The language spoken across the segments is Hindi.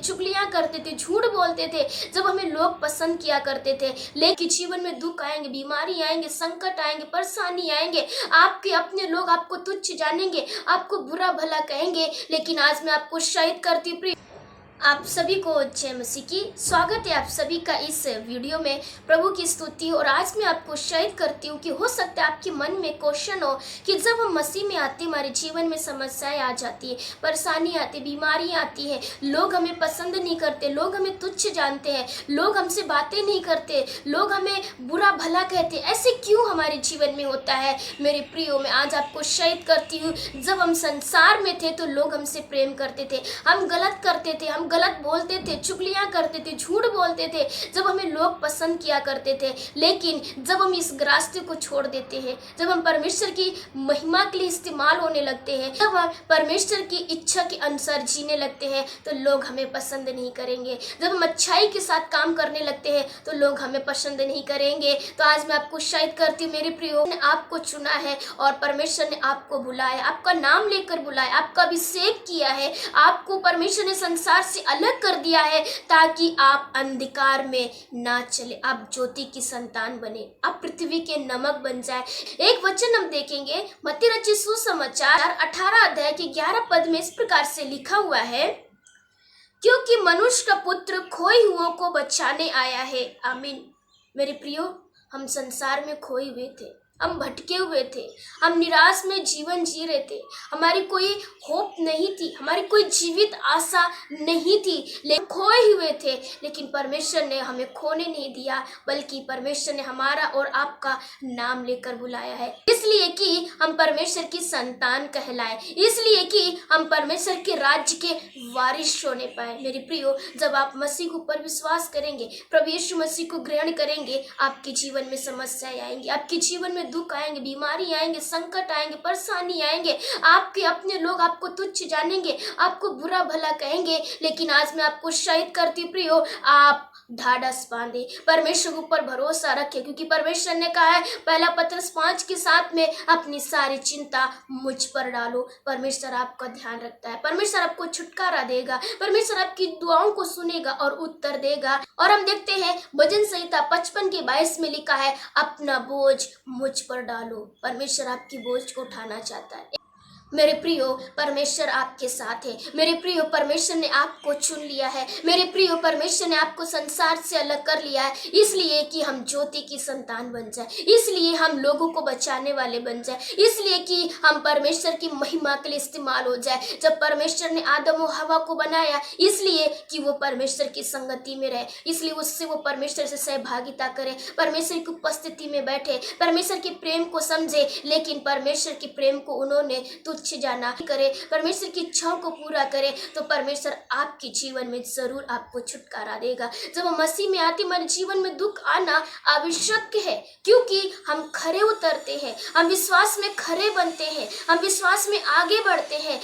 चुगलियां करते थे, झूठ बोलते थे, जब हमें लोग पसंद किया करते थे। लेकिन जीवन में दुख आएंगे, बीमारी आएंगे, संकट आएंगे, परेशानी आएंगे, आपके अपने लोग आपको तुच्छ जानेंगे, आपको बुरा भला कहेंगे। लेकिन आज मैं आपको शायद करती हूँ प्रिय, आप सभी को जय मसीह की। स्वागत है आप सभी का इस वीडियो में। प्रभु की स्तुति। और आज मैं आपको शायद करती हूँ कि हो सकता है आपके मन में क्वेश्चन हो कि जब हम मसीह में आते, हमारे जीवन में समस्याएं आ जाती है, परेशानी आती है, बीमारी आती है, लोग हमें पसंद नहीं करते, लोग हमें तुच्छ जानते हैं, लोग हमसे बातें नहीं करते, लोग हमें बुरा भला कहते, ऐसे क्यों हमारे जीवन में होता है? मेरे प्रियो, मैं आज आपको शायद करती हूँ, जब हम संसार में थे तो लोग हमसे प्रेम करते थे, हम गलत करते थे, हम गलत बोलते थे, चुगलियां करते थे, झूठ बोलते थे, जब हमें लोग पसंद किया करते थे। लेकिन जब हम इस रास्ते को छोड़ देते हैं, जब हम परमेश्वर की महिमा के लिए इस्तेमाल होने लगते हैं, जब हम परमेश्वर की इच्छा के अनुसार जीने लगते हैं, तो लोग हमें पसंद नहीं करेंगे। जब हम अच्छाई के साथ काम करने लगते हैं तो लोग हमें पसंद नहीं करेंगे। तो आज मैं आपको शायद करती हूँ मेरे प्रियो, ने आपको चुना है और परमेश्वर ने आपको बुलाया, आपका नाम लेकर बुलाया, आपका अभिषेक किया है, आपको परमेश्वर ने संसार से अलग कर दिया है ताकि आप अंधकार में ना चले, आप ज्योति की संतान बने, आप पृथ्वी के नमक बन जाए। एक वचन हम देखेंगे, मत्ती रचित सुसमाचार 18 अध्याय के 11 पद में इस प्रकार से लिखा हुआ है, क्योंकि मनुष्य का पुत्र खोए हुओं को बचाने आया है। आमीन। मेरे प्रियो, हम संसार में खोए हुए थे, हम भटके हुए थे, हम निराश में जीवन जी रहे थे, हमारी कोई होप नहीं थी, हमारी कोई जीवित आशा नहीं थी, लेकिन खोए हुए थे। लेकिन परमेश्वर ने हमें खोने नहीं दिया, बल्कि परमेश्वर ने हमारा और आपका नाम लेकर बुलाया है, इसलिए कि हम परमेश्वर की संतान कहलाए, इसलिए कि हम परमेश्वर के राज्य के वारिस होने पाए। मेरे प्रियो, जब आप मसीह के ऊपर विश्वास करेंगे, प्रभु यीशु मसीह को ग्रहण करेंगे, आपके जीवन में समस्याएं आएंगी, आपके जीवन में दुख आएंगे, बीमारी आएंगे, संकट आएंगे, परेशानी आएंगे, आपके अपने लोग आपको तुच्छ जानेंगे, आपको बुरा भला कहेंगे। लेकिन आज मैं आपको शायद करती प्रियो, आप ढाढ़स बांधे, परमेश्वर के ऊपर भरोसा रखे, क्योंकि परमेश्वर ने कहा है पहला पत्रस 5:7 में, अपनी सारी चिंता मुझ पर डालो। परमेश्वर आपका ध्यान रखता है, परमेश्वर आपको छुटकारा देगा, परमेश्वर आपकी दुआओं को सुनेगा और उत्तर देगा। और हम देखते हैं भजन संहिता 55:22 में लिखा है, अपना बोझ मुझ पर डालो। परमेश्वर आपकी बोझ को उठाना चाहता है। मेरे प्रियो, परमेश्वर आपके साथ है। मेरे प्रियो, परमेश्वर ने आपको चुन लिया है। मेरे प्रियो, परमेश्वर ने आपको संसार से अलग कर लिया है, इसलिए कि हम ज्योति की संतान बन जाए, इसलिए हम लोगों को बचाने वाले बन जाए, इसलिए कि हम परमेश्वर की महिमा के लिए इस्तेमाल हो जाए। जब परमेश्वर ने आदम और हवा को बनाया, इसलिए कि वो परमेश्वर की संगति में रहे, इसलिए उससे वो परमेश्वर से सहभागिता करे, परमेश्वर की उपस्थिति में बैठे, परमेश्वर के प्रेम को समझे। लेकिन परमेश्वर के प्रेम को उन्होंने तुच्छ जाना करे, परमेश्वर की इच्छाओं को पूरा करे, तो परमेश्वर आपके जीवन में जरूर आपको छुटकारा देगा। जब हम मसीह में आते, हमारे जीवन में दुख आना आवश्यक है, क्योंकि हम खरे उतरते हैं, हम विश्वास में खरे बनते हैं, हम विश्वास में आगे बढ़ते हैं।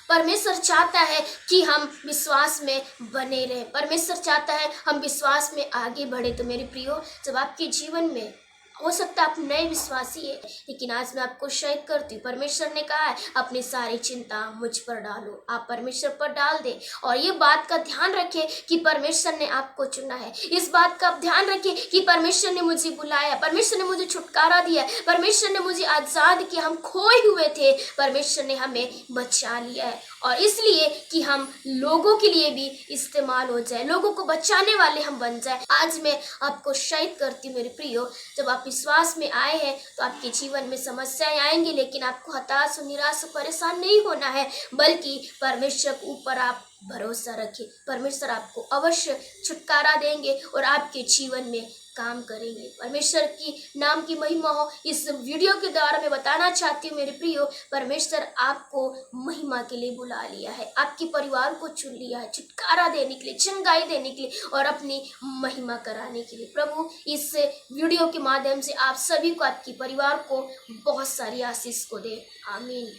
परमेश्वर चाहता है कि हम विश्वास में बने रहें, परमेश्वर चाहता है हम विश्वास में आगे बढ़े। तो मेरे प्रियो, जब आपके जीवन में हो सकता है आप नए विश्वासी है, लेकिन आज मैं आपको शायद करती हूँ, परमेश्वर ने कहा है अपनी सारी चिंता मुझ पर डालो। आप परमेश्वर पर डाल दे, और ये बात का ध्यान रखें कि परमेश्वर ने आपको चुना है। इस बात का ध्यान रखें कि परमेश्वर ने मुझे बुलाया, परमेश्वर ने मुझे छुटकारा दिया, परमेश्वर ने मुझे आजाद किया। हम खोए हुए थे, परमेश्वर ने हमें बचा लिया है, और इसलिए कि हम लोगों के लिए भी इस्तेमाल हो जाए, लोगों को बचाने वाले हम बन जाए। आज मैं आपको शायद करती हूँ मेरे प्रियो, जब आप विश्वास में आए हैं तो आपके जीवन में समस्याएं आएंगी, लेकिन आपको हताश और निराश और परेशान नहीं होना है, बल्कि परमेश्वर के ऊपर आप भरोसा रखें। परमेश्वर आपको अवश्य छुटकारा देंगे और आपके जीवन में काम करेंगे। परमेश्वर की नाम की महिमा हो। इस वीडियो के द्वारा मैं बताना चाहती हूँ मेरे प्रियो, परमेश्वर आपको महिमा के लिए बुला लिया है, आपके परिवार को चुन लिया है, छुटकारा देने के लिए, चंगाई देने के लिए और अपनी महिमा कराने के लिए। प्रभु इस वीडियो के माध्यम से आप सभी को, आपके परिवार को बहुत सारी आशीष को दे। आमीन।